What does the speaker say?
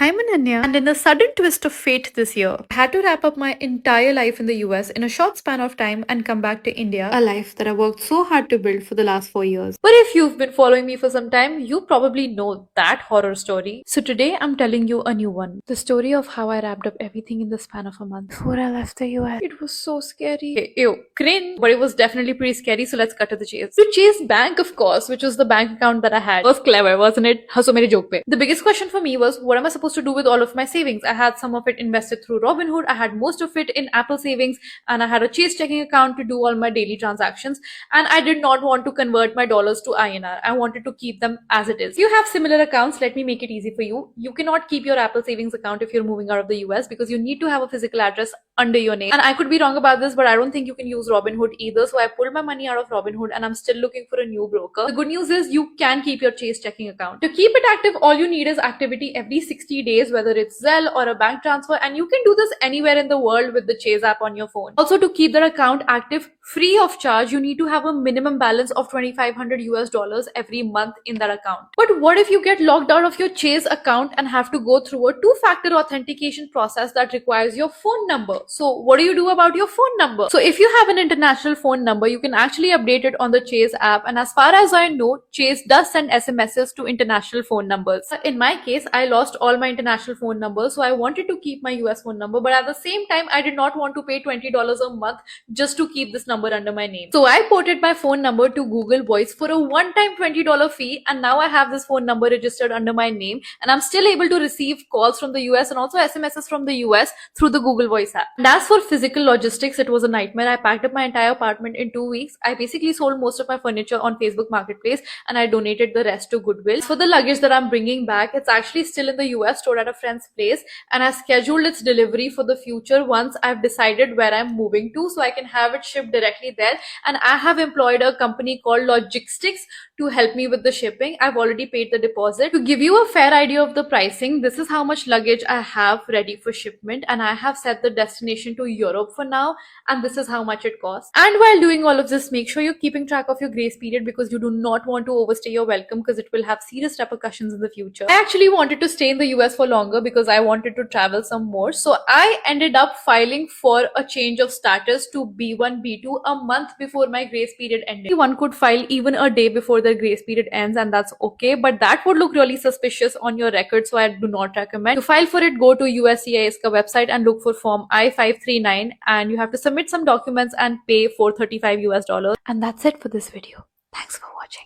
I'm Ananya, and in a sudden twist of fate this year, I had to wrap up my entire life in the US in a short span of time and come back to India, a life that I worked so hard to build for the last 4 years. But if you've been following me for some time, you probably know that horror story. So today I'm telling you a new one, the story of how I wrapped up everything in the span of a month before I left the US. It was so scary. Okay, ew, cringe, but it was definitely pretty scary, so let's cut to the chase. To Chase Bank, of course, which was the bank account that I had. It was clever, wasn't it? Haso mere joke pe. The biggest question for me was, what am I supposed to do with all of my savings? I had some of it invested through Robinhood, I had most of it in Apple Savings, and I had a Chase checking account to do all my daily transactions. And I did not want to convert my dollars to INR. I wanted to keep them as it is. If you have similar accounts, let me make it easy for you. You cannot keep your Apple Savings account if you're moving out of the US because you need to have a physical address under your name. And I could be wrong about this, but I don't think you can use Robinhood either. So I pulled my money out of Robinhood and I'm still looking for a new broker. The good news is you can keep your Chase checking account. To keep it active, all you need is activity every 60 days, whether it's Zelle or a bank transfer. And you can do this anywhere in the world with the Chase app on your phone. Also, to keep that account active free of charge, you need to have a minimum balance of 2,500 US dollars every month in that account. But what if you get locked out of your Chase account and have to go through a two-factor authentication process that requires your phone number? So what do you do about your phone number? So if you have an international phone number, you can actually update it on the Chase app. And as far as I know, Chase does send SMSs to international phone numbers. In my case, I lost all my international phone numbers, so I wanted to keep my US phone number, but at the same time, I did not want to pay $20 a month just to keep this number under my name. So I ported my phone number to Google Voice for a one-time $20 fee, and now I have this phone number registered under my name, and I'm still able to receive calls from the US and also SMSs from the US through the Google Voice app. And as for physical logistics, it was a nightmare. I packed up my entire apartment in 2 weeks. I basically sold most of my furniture on Facebook Marketplace and I donated the rest to Goodwill. For the luggage that I'm bringing back, it's actually still in the US, stored at a friend's place, and I scheduled its delivery for the future once I've decided where I'm moving to, so I can have it shipped directly there. And I have employed a company called Logistics to help me with the shipping. I've already paid the deposit. To give you a fair idea of the pricing, this is how much luggage I have ready for shipment, and I have set the destination to Europe for now, and this is how much it costs. And while doing all of this, make sure you're keeping track of your grace period because you do not want to overstay your welcome because it will have serious repercussions in the future. I actually wanted to stay in the US for longer because I wanted to travel some more, so I ended up filing for a change of status to B1 B2 a month before my grace period ended. One could file even a day before their grace period ends, and that's okay, but that would look really suspicious on your record, so I do not recommend. To file for it, go to USCIS ka website and look for form I-539, and you have to submit some documents and pay $435 US. And that's it for this video. Thanks for watching.